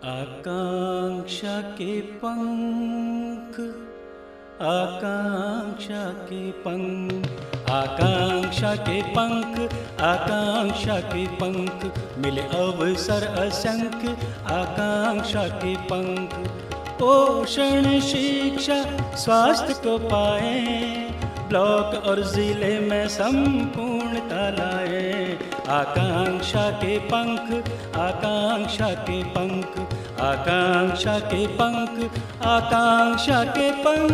आकांक्षा के पंख, आकांक्षा के पंख, आकांक्षा के पंख, आकांक्षा के पंख, मिले अवसर असंख्य आकांक्षा के पंख। पोषण शिक्षा स्वास्थ्य को पाए, ब्लॉक और जिले में संपूर्णता लाए। आकांक्षा के पंख, आकांक्षा के पंख, आकांक्षा के पंख, आकांक्षा के पंख।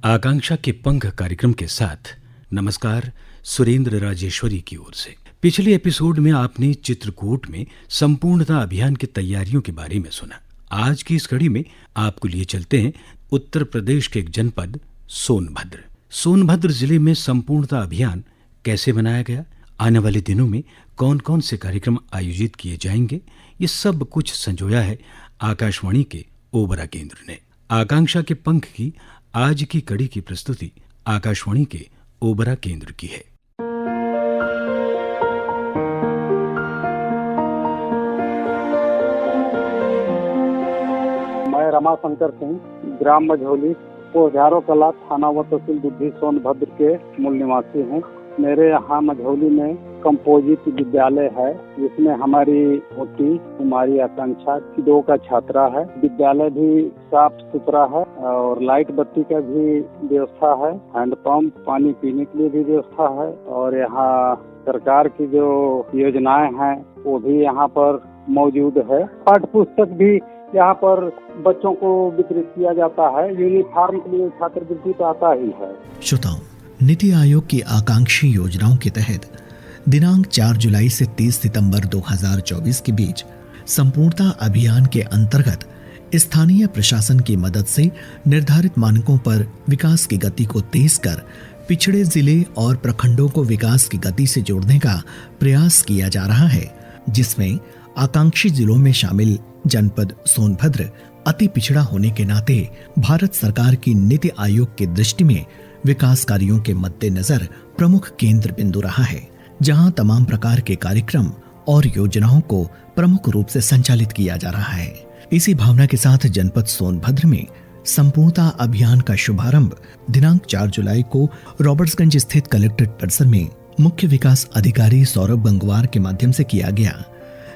आकांक्षा के पंख कार्यक्रम के साथ नमस्कार सुरेंद्र राजेश्वरी की ओर से। पिछले एपिसोड में आपने चित्रकूट में संपूर्णता अभियान की तैयारियों के बारे में सुना। आज की इस कड़ी में आपको लिए चलते हैं उत्तर प्रदेश के एक जनपद सोनभद्र। सोनभद्र जिले में संपूर्णता अभियान कैसे मनाया गया, आने वाले दिनों में कौन कौन से कार्यक्रम आयोजित किए जाएंगे, ये सब कुछ संजोया है आकाशवाणी के ओबरा केंद्र ने। आकांक्षा के पंख की आज की कड़ी की प्रस्तुति आकाशवाणी के ओबरा केंद्र की है। मैं रमाशंकर सिंह, ग्राम मझौली, पोझारो कला, थाना व तहसील दुधी, सोनभद्र के मूल निवासी हूँ। मेरे यहाँ मझौली में कंपोजिट विद्यालय है, जिसमें हमारी पोती कुमारी आकांक्षा 2 का छात्रा है। विद्यालय भी साफ सुथरा है और लाइट बत्ती का भी व्यवस्था है, हैंडपंप, पानी पीने के लिए भी व्यवस्था है। और यहाँ सरकार की जो योजनाएं हैं वो भी यहाँ पर मौजूद है। पाठ्य पुस्तक भी यहाँ पर बच्चों को वितरित किया जाता है। यूनिफॉर्म के लिए छात्रवृत्ति तो आता ही है। श्रोताओं, नीति आयोग की आकांक्षी योजनाओं के तहत दिनांक 4 जुलाई से 30 सितंबर 2024 के बीच संपूर्णता अभियान के अंतर्गत स्थानीय प्रशासन की मदद से निर्धारित मानकों पर विकास की गति को तेज कर पिछड़े जिले और प्रखंडों को विकास की गति से जोड़ने का प्रयास किया जा रहा है, जिसमें आकांक्षी जिलों में शामिल जनपद सोनभद्र अति पिछड़ा होने के नाते भारत सरकार की नीति आयोग की दृष्टि में विकास कार्यों के मद्देनजर प्रमुख केंद्र बिंदु रहा है, जहां तमाम प्रकार के कार्यक्रम और योजनाओं को प्रमुख रूप से संचालित किया जा रहा है। इसी भावना के साथ जनपद सोनभद्र में संपूर्णता अभियान का शुभारंभ दिनांक 4 जुलाई को रॉबर्ट्सगंज स्थित कलेक्ट्रेट परिसर में मुख्य विकास अधिकारी सौरभ गंगवार के माध्यम से किया गया,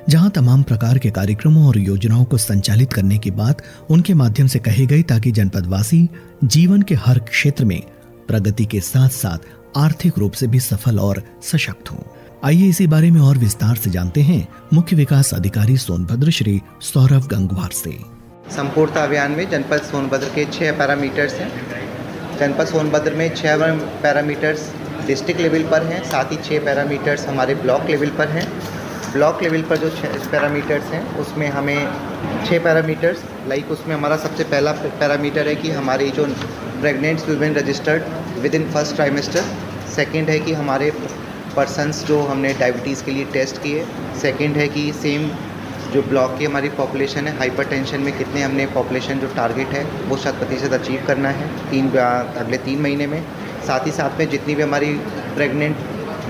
जहां तमाम प्रकार के कार्यक्रमों और योजनाओं को संचालित करने की बात उनके माध्यम से कही गई, ताकि जनपदवासी जीवन के हर क्षेत्र में प्रगति के साथ साथ आर्थिक रूप से भी सफल और सशक्त हों। आइए इसी बारे में और विस्तार से जानते हैं मुख्य विकास अधिकारी सोनभद्र श्री सौरभ गंगवार से। संपूर्णता अभियान में जनपद सोनभद्र के 6 पैरामीटर्स हैं। जनपद सोनभद्र में 6 पैरामीटर्स डिस्ट्रिक्ट लेवल पर हैं, साथ ही 6 पैरामीटर्स हमारे ब्लॉक लेवल पर हैं। ब्लॉक लेवल पर जो 6 पैरामीटर्स हैं उसमें हमें 6 पैरामीटर्स उसमें हमारा सबसे पहला पैरामीटर है कि हमारी जो pregnant women registered with in first trimester. Second है कि हमारे पर्सन्स जो हमने डायबिटीज़ के लिए टेस्ट किए। सेकंड है कि सेम जो ब्लॉक की हमारी पॉपुलेशन है, हाइपरटेंशन में कितने हमने पॉपुलेशन जो टारगेट है वो 100% अचीव करना है अगले 3 महीने में। साथ ही साथ में जितनी भी हमारी प्रेग्नेंट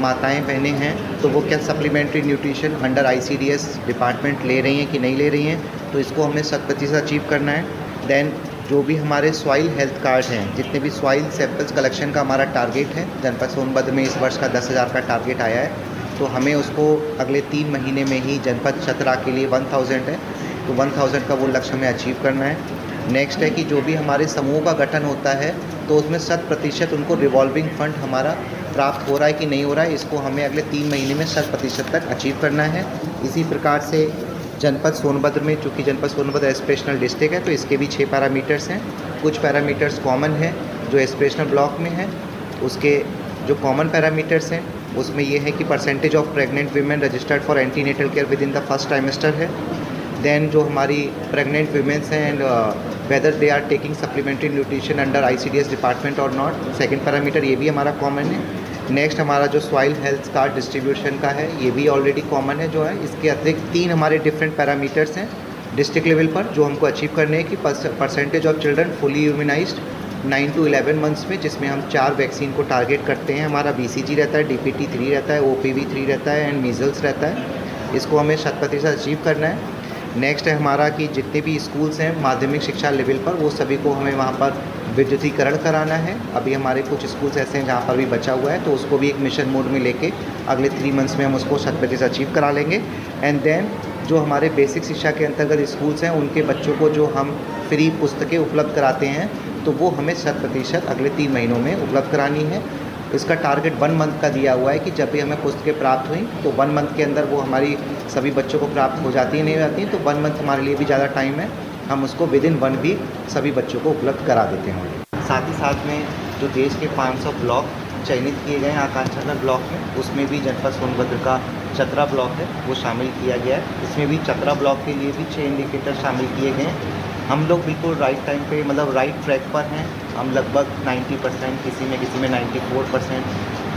माताएं बहनें हैं तो वो क्या supplementary nutrition under ICDS department ले रही हैं कि नहीं ले रही हैं, तो इसको हमने 100% अचीव करना है। देन जो भी हमारे सॉइल हेल्थ कार्ड हैं, जितने भी सॉइल सैंपल्स कलेक्शन का हमारा टारगेट है, जनपद सोनभद्र में इस वर्ष का 10,000 का टारगेट आया है, तो हमें उसको अगले 3 महीने में ही जनपद चतरा के लिए 1000 है, तो 1000 का वो लक्ष्य हमें अचीव करना है। नेक्स्ट है कि जो भी हमारे समूह का गठन होता है तो उसमें 100% उनको रिवॉल्विंग फंड हमारा प्राप्त हो रहा है कि नहीं हो रहा है, इसको हमें अगले 3 महीने में 100% तक अचीव करना है। इसी प्रकार से जनपद सोनभद्र में, चूँकि जनपद सोनभद्र एस्पिरेशनल डिस्ट्रिक्ट है, तो इसके भी 6 पैरामीटर्स हैं। कुछ पैरामीटर्स कॉमन है जो एस्पिरेशनल ब्लॉक में है। उसके जो कॉमन पैरामीटर्स हैं उसमें ये है कि percentage of pregnant women registered for antenatal care within the first trimester है। देन जो हमारी प्रेग्नेंट वीमेंस हैं and whether they are taking supplementary nutrition under ICDS department और नॉट, सेकंड पैरामीटर ये भी हमारा कॉमन है। नेक्स्ट हमारा जो सॉइल हेल्थ कार्ड डिस्ट्रीब्यूशन का है ये भी ऑलरेडी कॉमन है जो है। इसके अतिरिक्त 3 हमारे डिफरेंट पैरामीटर्स हैं डिस्ट्रिक्ट लेवल पर जो हमको अचीव करने हैं कि percentage of children fully immunised 9 to 11 months में, जिसमें हम 4 वैक्सीन को टारगेट करते हैं। हमारा BCG रहता है, DPT 3 रहता है, OPV 3 रहता है एंड मीजल्स रहता है। इसको हमें 100% अचीव करना है। नेक्स्ट है हमारा कि जितने भी स्कूल्स हैं माध्यमिक शिक्षा लेवल पर, वो सभी को हमें वहाँ पर विद्युतीकरण कराना है। अभी हमारे कुछ स्कूल्स ऐसे हैं जहाँ पर भी बचा हुआ है, तो उसको भी एक मिशन मोड में लेके अगले 3 मंथ्स में हम उसको 100% अचीव करा लेंगे। एंड देन जो हमारे बेसिक शिक्षा के अंतर्गत स्कूल्स हैं उनके बच्चों को जो हम फ्री पुस्तकें उपलब्ध कराते हैं, तो वो हमें 100% अगले 3 महीनों में उपलब्ध करानी है। इसका टारगेट 1 मंथ का दिया हुआ है कि जब भी हमें पुस्तकें प्राप्त हुई तो 1 मंथ के अंदर वो हमारी सभी बच्चों को प्राप्त हो जाती है, नहीं हो जाती तो 1 मंथ हमारे लिए भी ज़्यादा टाइम है, हम उसको विदिन 1 वीक सभी बच्चों को उपलब्ध करा देते हैं। साथ ही साथ में जो देश के 500 ब्लॉक चयनित किए गए हैं आकांक्षा ब्लॉक में, उसमें भी जनपद सोनभद्र का चतरा ब्लॉक है वो शामिल किया गया है। इसमें भी चतरा ब्लॉक के लिए भी 6 इंडिकेटर शामिल किए गए हैं। हम लोग बिल्कुल राइट टाइम पे, मतलब राइट ट्रैक पर हैं। हम लगभग 90%, किसी में 94%,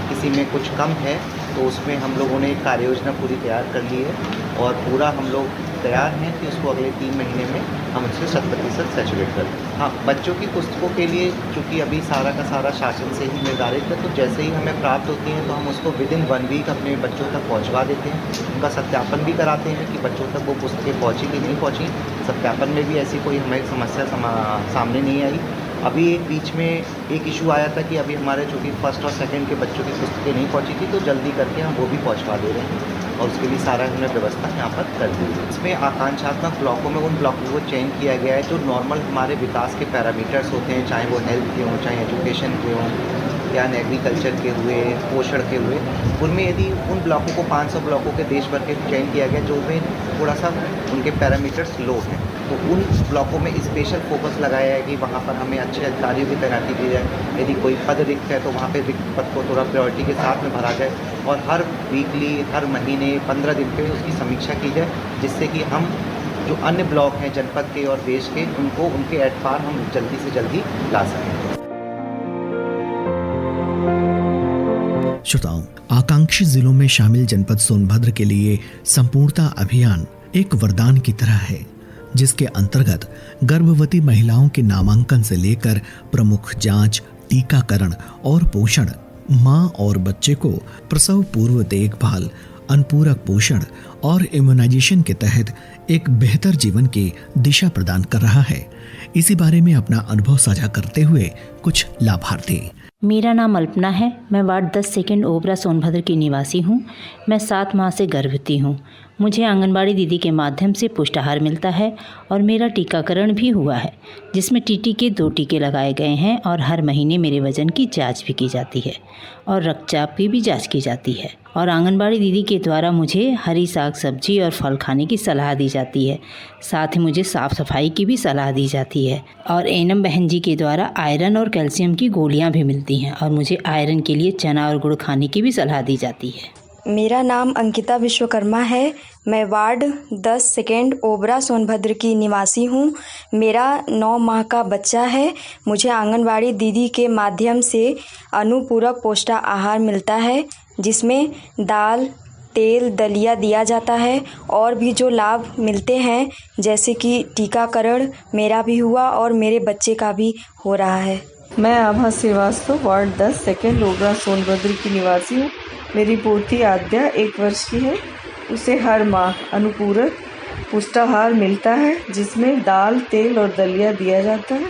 किसी में कुछ कम है, तो उसमें हम लोगों ने एक कार्य योजना पूरी तैयार कर ली है और पूरा हम लोग तैयार हैं कि उसको अगले 3 महीने में हम उससे 100% सैचुरेट कर दें। हाँ, बच्चों की पुस्तकों के लिए चूँकि अभी सारा का सारा शासन से ही निर्धारित है, तो जैसे ही हमें प्राप्त होती हैं तो हम उसको विदिन 1 वीक अपने बच्चों तक पहुंचवा देते हैं। उनका सत्यापन भी कराते हैं कि बच्चों तक वो पुस्तकें पहुंची कि नहीं पहुंची। सत्यापन में भी ऐसी कोई हमें समस्या सामने नहीं आई। अभी एक बीच में एक इशू आया था कि अभी हमारे चूँकि फर्स्ट और सेकंड के बच्चों की पुस्तकें नहीं पहुंची थी, तो जल्दी करके हम वो भी पहुंचवा दे रहे हैं और उसके लिए सारा हमने व्यवस्था यहाँ पर कर दी है। इसमें आकांक्षात्मक ब्लॉकों में उन ब्लॉकों को चेंज किया गया है जो नॉर्मल हमारे विकास के पैरामीटर्स होते हैं, चाहे वो हेल्थ के हों, चाहे एजुकेशन के हों या एग्रीकल्चर के हुए, पोषण के हुए। उनमें यदि उन ब्लॉकों को 500 ब्लॉकों के देश भर के चयन किया गया जो में थोड़ा सा उनके पैरामीटर्स लो हैं, तो उन ब्लॉकों में स्पेशल फोकस लगाया है कि वहाँ पर हमें अच्छे अधिकारियों की तैनाती की जाए। यदि कोई पद रिक्त है तो वहाँ पे रिक्त पद को थोड़ा प्रायोरिटी के साथ में भरा जाए और हर वीकली, हर महीने 15 दिन पे उसकी समीक्षा की जाए, जिससे कि हम जो अन्य ब्लॉक हैं जनपद के और देश के, उनको उनके एट पार हम जल्दी से जल्दी ला सकें। श्रोताओं, आकांक्षी जिलों में शामिल जनपद सोनभद्र के लिए संपूर्णता अभियान एक वरदान की तरह है, जिसके अंतर्गत गर्भवती महिलाओं के नामांकन से लेकर प्रमुख जांच, टीकाकरण और पोषण, मां और बच्चे को प्रसव पूर्व देखभाल, अनुपूरक पोषण और इम्यूनाइजेशन के तहत एक बेहतर जीवन की दिशा प्रदान कर रहा है। इसी बारे में अपना अनुभव साझा करते हुए कुछ लाभार्थी। मेरा नाम अल्पना है। मैं वार्ड 10 सेकंड ओबरा सोनभद्र की निवासी हूँ। मैं 7 माह से गर्भवती हूँ। मुझे आंगनबाड़ी दीदी के माध्यम से पुष्टाहार मिलता है और मेरा टीकाकरण भी हुआ है, जिसमें टीटी के 2 टीके लगाए गए हैं और हर महीने मेरे वजन की जांच भी की जाती है और रक्तचाप की भी जांच की जाती है। और आंगनबाड़ी दीदी के द्वारा मुझे हरी साग सब्जी और फल खाने की सलाह दी जाती है। साथ ही मुझे साफ़ सफाई की भी सलाह दी जाती है और एनम बहन जी के द्वारा आयरन और कैल्शियम की गोलियां भी मिलती हैं और मुझे आयरन के लिए चना और गुड़ खाने की भी सलाह दी जाती है। मेरा नाम अंकिता विश्वकर्मा है। मैं वार्ड 10 सेकंड ओबरा सोनभद्र की निवासी हूँ। मेरा 9 माह का बच्चा है। मुझे आंगनबाड़ी दीदी के माध्यम से अनुपूरक पोषण आहार मिलता है, जिसमें दाल, तेल, दलिया दिया जाता है और भी जो लाभ मिलते हैं, जैसे कि टीकाकरण मेरा भी हुआ और मेरे बच्चे का भी हो रहा है। मैं आभा श्रीवास्तव वार्ड 10 सेकंड ओबरा सोनभद्र की निवासी हूँ। मेरी पोती आद्या 1 वर्ष की है। उसे हर माह अनुपूरक पुष्टाहार मिलता है, जिसमें दाल, तेल और दलिया दिया जाता है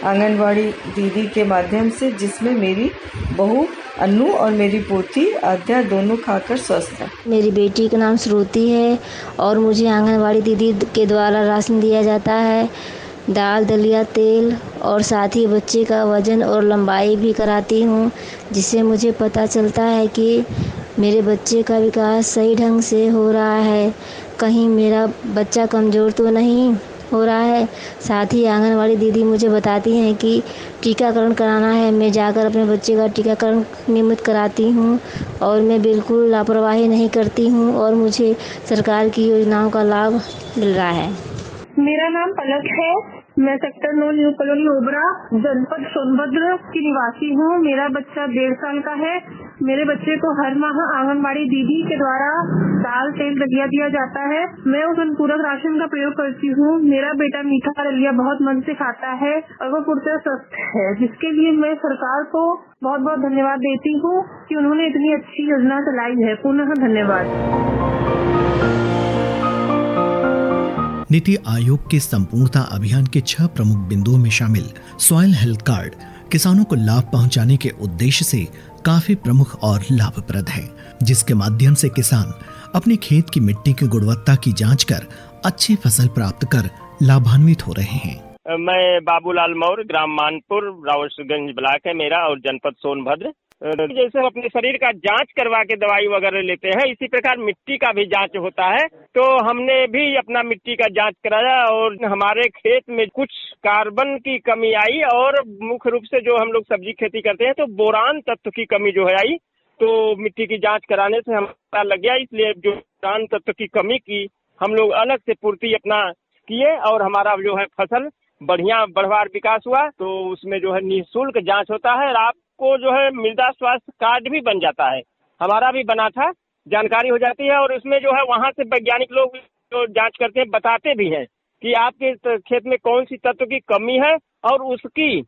आंगनबाड़ी दीदी के माध्यम से, जिसमें मेरी बहू अन्नू और मेरी पोती आद्या दोनों खाकर स्वस्थ है। मेरी बेटी का नाम श्रुति है और मुझे आंगनबाड़ी दीदी के द्वारा राशन दिया जाता है, दाल, दलिया, तेल, और साथ ही बच्चे का वजन और लंबाई भी कराती हूँ, जिससे मुझे पता चलता है कि मेरे बच्चे का विकास सही ढंग से हो रहा है, कहीं मेरा बच्चा कमज़ोर तो नहीं हो रहा है। साथ ही आंगनबाड़ी दीदी मुझे बताती हैं कि टीकाकरण कराना है। मैं जाकर अपने बच्चे का टीकाकरण नियमित कराती हूँ और मैं बिल्कुल लापरवाही नहीं करती हूँ और मुझे सरकार की योजनाओं का लाभ मिल रहा है। मेरा नाम पलक है। मैं सेक्टर 9 न्यू कॉलोनी ओबरा जनपद सोनभद्र की निवासी हूँ। मेरा बच्चा 1.5 साल का है। मेरे बच्चे को हर माह आंगनबाड़ी दीदी के द्वारा दाल, तेल, दलिया दिया जाता है। मैं उस अनुपूरक राशन का प्रयोग करती हूँ। मेरा बेटा मीठा दलिया बहुत मन से खाता है और वो पूरी तरह स्वस्थ है, जिसके लिए मैं सरकार को बहुत बहुत धन्यवाद देती हूँ कि उन्होंने इतनी अच्छी योजना चलाई है। पुनः धन्यवाद। नीति आयोग के संपूर्णता अभियान के 6 प्रमुख बिंदुओं में शामिल सॉइल हेल्थ कार्ड किसानों को लाभ पहुंचाने के उद्देश्य से काफी प्रमुख और लाभप्रद है, जिसके माध्यम से किसान अपने खेत की मिट्टी की गुणवत्ता की जांच कर अच्छी फसल प्राप्त कर लाभान्वित हो रहे हैं। मैं बाबूलाल मौर्य, ग्राम मानपुर, रावतगंज ब्लॉक है मेरा और जनपद सोनभद्र। जैसे हम अपने शरीर का जांच करवा के दवाई वगैरह लेते हैं, इसी प्रकार मिट्टी का भी जांच होता है। तो हमने भी अपना मिट्टी का जांच कराया और हमारे खेत में कुछ कार्बन की कमी आई और मुख्य रूप से जो हम लोग सब्जी खेती करते हैं तो बोरान तत्व की कमी जो है आई। तो मिट्टी की जांच कराने से हमें पता लग गया, इसलिए जो बोरान तत्व की कमी की हम लोग अलग से पूर्ति अपना किए और हमारा जो है फसल बढ़िया बढ़वार विकास हुआ। तो उसमें जो है निःशुल्क जांच होता है और आपको जो है मृदा स्वास्थ्य कार्ड भी बन जाता है। हमारा भी बना था, जानकारी हो जाती है और उसमें जो है वहाँ से वैज्ञानिक लोग जो जांच करते हैं बताते भी हैं कि आपके खेत में कौन सी तत्व की कमी है और उसकी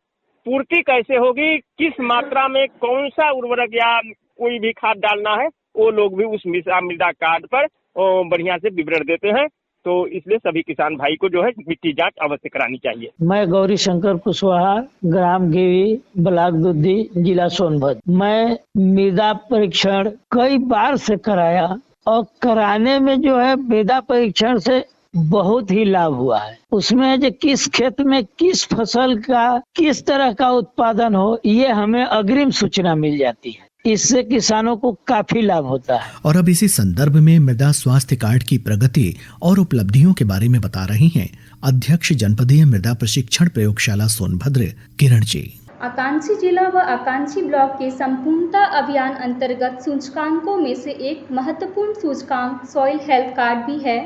पूर्ति कैसे होगी, किस मात्रा में कौन सा उर्वरक या कोई भी खाद डालना है, वो लोग भी उस मृदा कार्ड पर बढ़िया से विवरण देते हैं। तो इसलिए सभी किसान भाई को जो है मिट्टी जांच अवश्य करानी चाहिए। मैं गौरी शंकर कुशवाहा, ग्राम गेवी, ब्लॉक दुद्धी, जिला सोनभद्र। मैं मृदा परीक्षण कई बार से कराया और कराने में जो है मृदा परीक्षण से बहुत ही लाभ हुआ है। उसमें जो किस खेत में किस फसल का किस तरह का उत्पादन हो, ये हमें अग्रिम सूचना मिल जाती है। इससे किसानों को काफी लाभ होता है। और अब इसी संदर्भ में मृदा स्वास्थ्य कार्ड की प्रगति और उपलब्धियों के बारे में बता रही हैं अध्यक्ष जनपदीय मृदा प्रशिक्षण प्रयोगशाला सोनभद्र किरण जी। आकांक्षी जिला व आकांक्षी ब्लॉक के संपूर्णता अभियान अंतर्गत सूचकांकों में से एक महत्वपूर्ण सूचकांक सॉइल हेल्थ कार्ड भी है,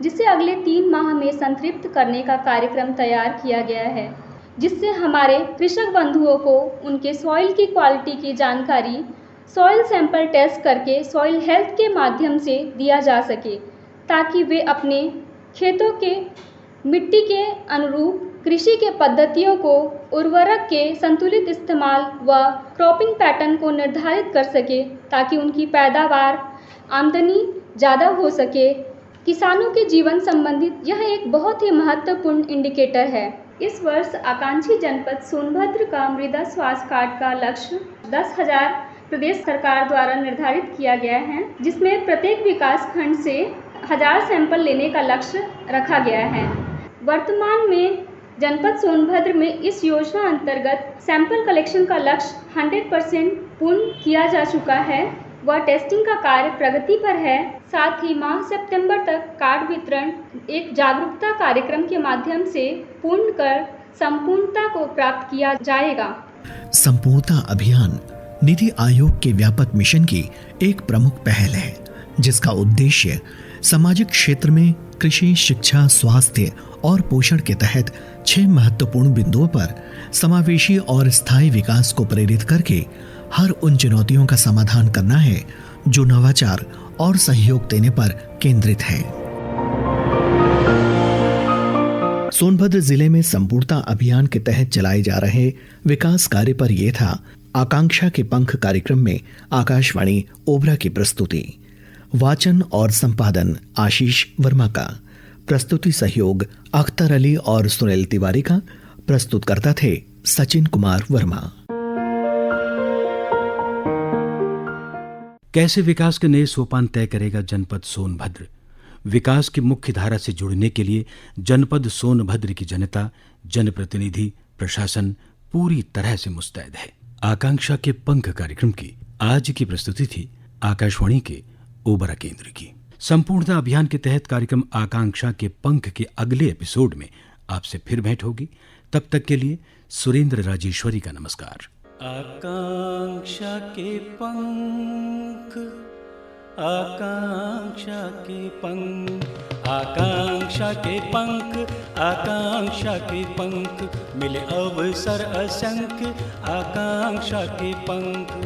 जिसे अगले 3 माह में संतृप्त करने का कार्यक्रम तैयार किया गया है, जिससे हमारे कृषक बंधुओं को उनके सॉइल की क्वालिटी की जानकारी सॉइल सैंपल टेस्ट करके सॉइल हेल्थ के माध्यम से दिया जा सके, ताकि वे अपने खेतों के मिट्टी के अनुरूप कृषि के पद्धतियों को, उर्वरक के संतुलित इस्तेमाल व क्रॉपिंग पैटर्न को निर्धारित कर सके, ताकि उनकी पैदावार, आमदनी ज़्यादा हो सके। किसानों के जीवन संबंधित यह एक बहुत ही महत्वपूर्ण इंडिकेटर है। इस वर्ष आकांक्षी जनपद सोनभद्र का मृदा स्वास्थ्य कार्ड का लक्ष्य 10,000 प्रदेश सरकार द्वारा निर्धारित किया गया है, जिसमें प्रत्येक विकास खंड से 1000 सैंपल लेने का लक्ष्य रखा गया है। वर्तमान में जनपद सोनभद्र में इस योजना अंतर्गत सैंपल कलेक्शन का लक्ष्य 100% पूर्ण किया जा चुका है व टेस्टिंग का कार्य प्रगति पर है। साथ ही माह सितंबर तक कार्ड वितरण एक जागरूकता कार्यक्रम के माध्यम से पूर्ण कर संपूर्णता को प्राप्त किया जाएगा। संपूर्णता अभियान नीति आयोग के व्यापक मिशन की एक प्रमुख पहल है, जिसका उद्देश्य सामाजिक क्षेत्र में कृषि, शिक्षा, स्वास्थ्य और पोषण के तहत 6 महत्वपूर्ण बिंदुओं पर समावेशी और स्थायी विकास को प्रेरित करके हर उन चुनौतियों का समाधान करना है जो नवाचार और सहयोग देने पर केंद्रित है। सोनभद्र जिले में संपूर्णता अभियान के तहत चलाए जा रहे विकास कार्य पर यह था आकांक्षा के पंख कार्यक्रम में आकाशवाणी ओबरा की प्रस्तुति। वाचन और संपादन आशीष वर्मा का, प्रस्तुति सहयोग अख्तर अली और सुनील तिवारी का, प्रस्तुतकर्ता थे सचिन कुमार वर्मा। कैसे विकास के नए सोपान तय करेगा जनपद सोनभद्र? विकास की मुख्य धारा से जुड़ने के लिए जनपद सोनभद्र की जनता, जनप्रतिनिधि, प्रशासन पूरी तरह से मुस्तैद है। आकांक्षा के पंख कार्यक्रम की आज की प्रस्तुति थी आकाशवाणी के ओबरा केंद्र की। संपूर्णता अभियान के तहत कार्यक्रम आकांक्षा के पंख के अगले एपिसोड में आपसे फिर भेंट होगी। तब तक के लिए सुरेंद्र राजेश्वरी का नमस्कार। आकांक्षा के पंख, आकांक्षा के पंख, आकांक्षा के पंख, आकांक्षा के पंख, मिले अवसर असंख्य आकांक्षा के पंख।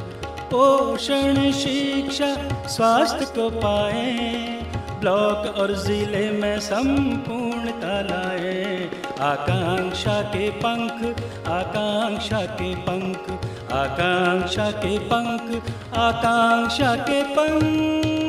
पोषण, शिक्षा, स्वास्थ्य को पाए, ब्लॉक और जिले में संपूर्णता लाए। आकांक्षा के पंख, आकांक्षा के पंख, आकांक्षा के पंख, आकांक्षा के पंख।